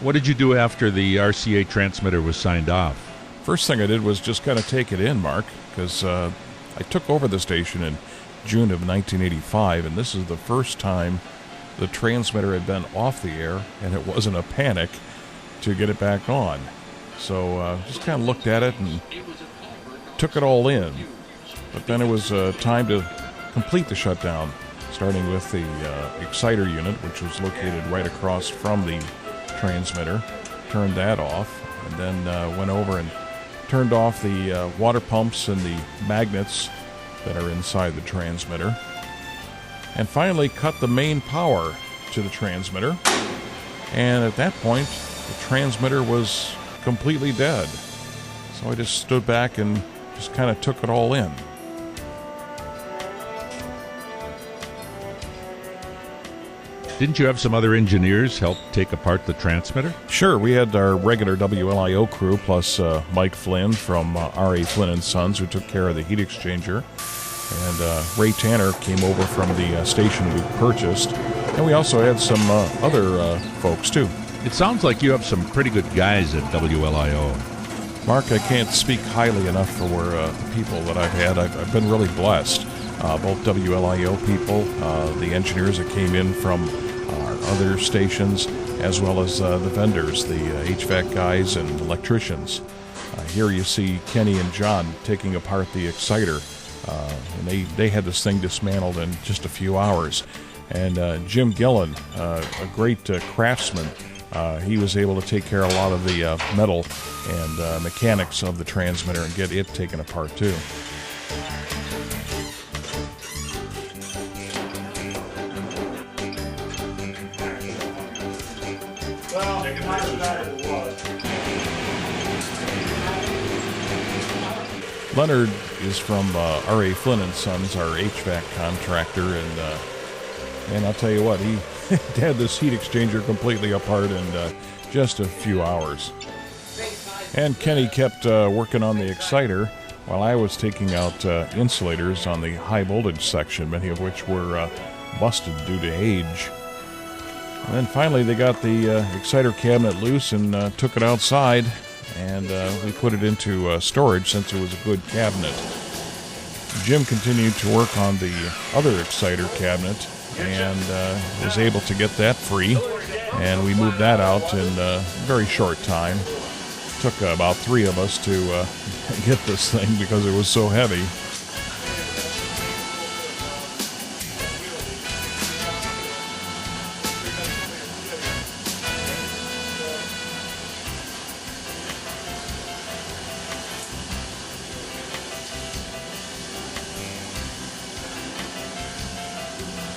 What did you do after the RCA transmitter was signed off? First thing I did was just kind of take it in, Mark, because I took over the station in June of 1985, and this is the first time the transmitter had been off the air, and it wasn't a panic to get it back on. So just kind of looked at it and took it all in. But then it was time to complete the shutdown, starting with the exciter unit, which was located right across from the transmitter. Turned that off, and then went over and turned off the water pumps and the magnets that are inside the transmitter. And finally cut the main power to the transmitter. And at that point, the transmitter was completely dead. So I just stood back and just kind of took it all in. Didn't you have some other engineers help take apart the transmitter? Sure, we had our regular WLIO crew, plus Mike Flynn from R.A. Flynn & Sons, who took care of the heat exchanger. And Ray Tanner came over from the station we purchased. And we also had some other folks, too. It sounds like you have some pretty good guys at WLIO. Mark, I can't speak highly enough for the people that I've had. I've been really blessed. Both WLIO people, the engineers that came in from our other stations, as well as the vendors, the HVAC guys and electricians. Here you see Kenny and John taking apart the exciter. And they had this thing dismantled in just a few hours. And Jim Gillen, a great craftsman, he was able to take care of a lot of the metal and mechanics of the transmitter and get it taken apart too. Leonard is from R.A. Flynn & Sons, our HVAC contractor, and I'll tell you what, he had this heat exchanger completely apart in just a few hours. And Kenny kept working on the exciter while I was taking out insulators on the high voltage section, many of which were busted due to age. And then finally they got the exciter cabinet loose and took it outside, and we put it into storage since it was a good cabinet. Jim continued to work on the other exciter cabinet and was able to get that free, and we moved that out in a very short time. Took about 3 of us to get this thing because it was so heavy.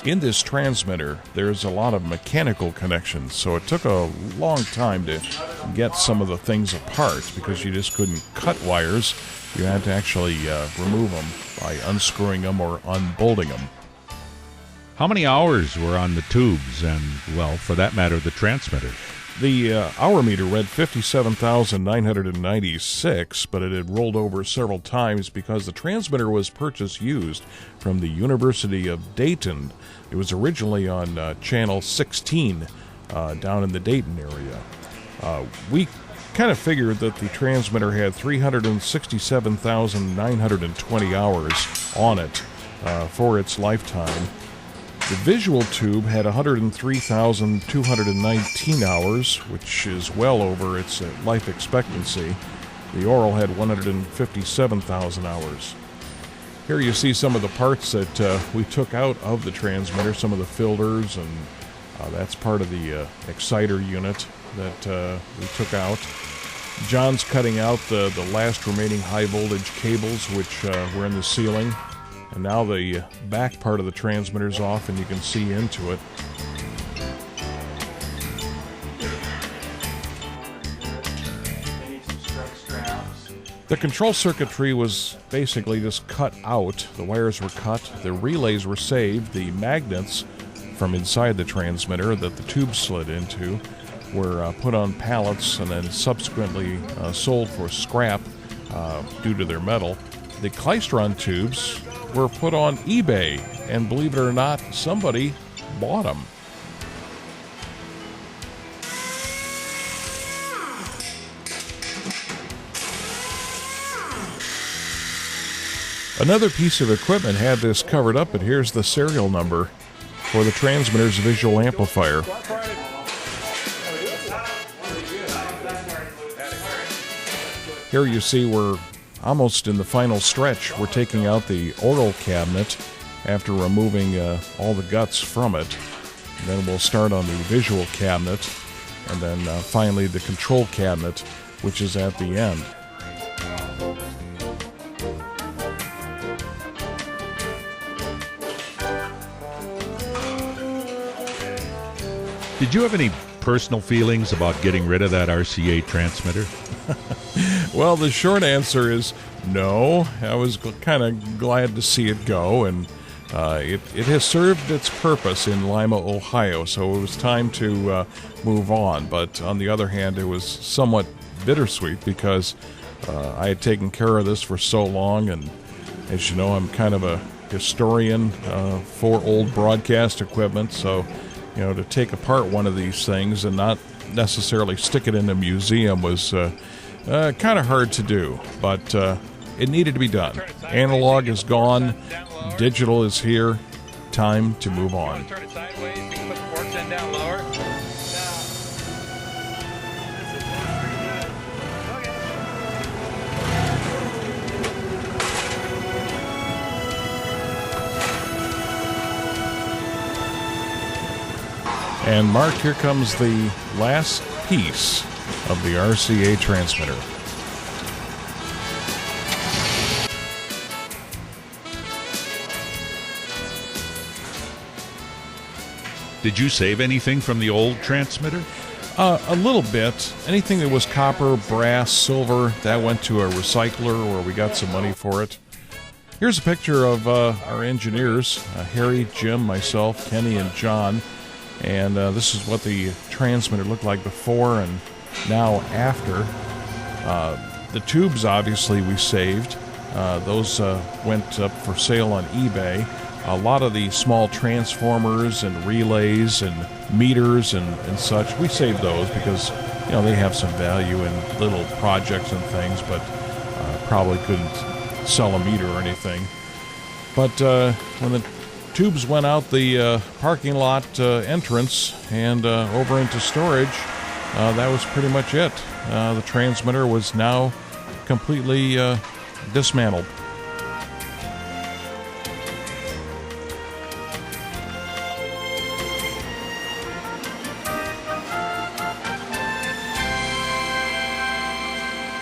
In this transmitter, there's a lot of mechanical connections, so it took a long time to get some of the things apart because you just couldn't cut wires. You had to actually remove them by unscrewing them or unbolting them. How many hours were on the tubes and, well, for that matter, the transmitter? The hour meter read 57,996, but it had rolled over several times because the transmitter was purchased used from the University of Dayton. It was originally on channel 16 down in the Dayton area. We kind of figured that the transmitter had 367,920 hours on it for its lifetime. The visual tube had 103,219 hours, which is well over its life expectancy. The oral had 157,000 hours. Here you see some of the parts that we took out of the transmitter, some of the filters, and that's part of the exciter unit that we took out. John's cutting out the last remaining high voltage cables, which were in the ceiling. And now the back part of the transmitter's off and you can see into it. The control circuitry was basically just cut out. The wires were cut, the relays were saved, the magnets from inside the transmitter that the tube slid into were put on pallets and then subsequently sold for scrap due to their metal. The klystron tubes were put on eBay, and believe it or not, somebody bought them. Another piece of equipment had this covered up, and here's the serial number for the transmitter's visual amplifier. Here you see we're almost in the final stretch. We're taking out the oral cabinet after removing all the guts from it. And then we'll start on the visual cabinet, and then finally the control cabinet, which is at the end. Did you have any personal feelings about getting rid of that RCA transmitter? Well, the short answer is no. I was kind of glad to see it go, and it has served its purpose in Lima, Ohio, so it was time to move on. But on the other hand, it was somewhat bittersweet because I had taken care of this for so long, and as you know, I'm kind of a historian for old broadcast equipment, so you know, to take apart one of these things and not necessarily stick it in a museum was kind of hard to do, but it needed to be done. Analog is gone, digital is here, time to move on. Turn it sideways, you can put the forks end down lower. And Mark, here comes the last piece of the RCA transmitter. Did you save anything from the old transmitter? A little bit. Anything that was copper, brass, silver, that went to a recycler where we got some money for it. Here's a picture of our engineers, Harry, Jim, myself, Kenny, and John. And this is what the transmitter looked like before and now after. The tubes, obviously, we saved. Those went up for sale on eBay. A lot of the small transformers and relays and meters and such, we saved those because, you know, they have some value in little projects and things, but probably couldn't sell a meter or anything. But when the tubes went out the parking lot entrance and over into storage, that was pretty much it. The transmitter was now completely dismantled.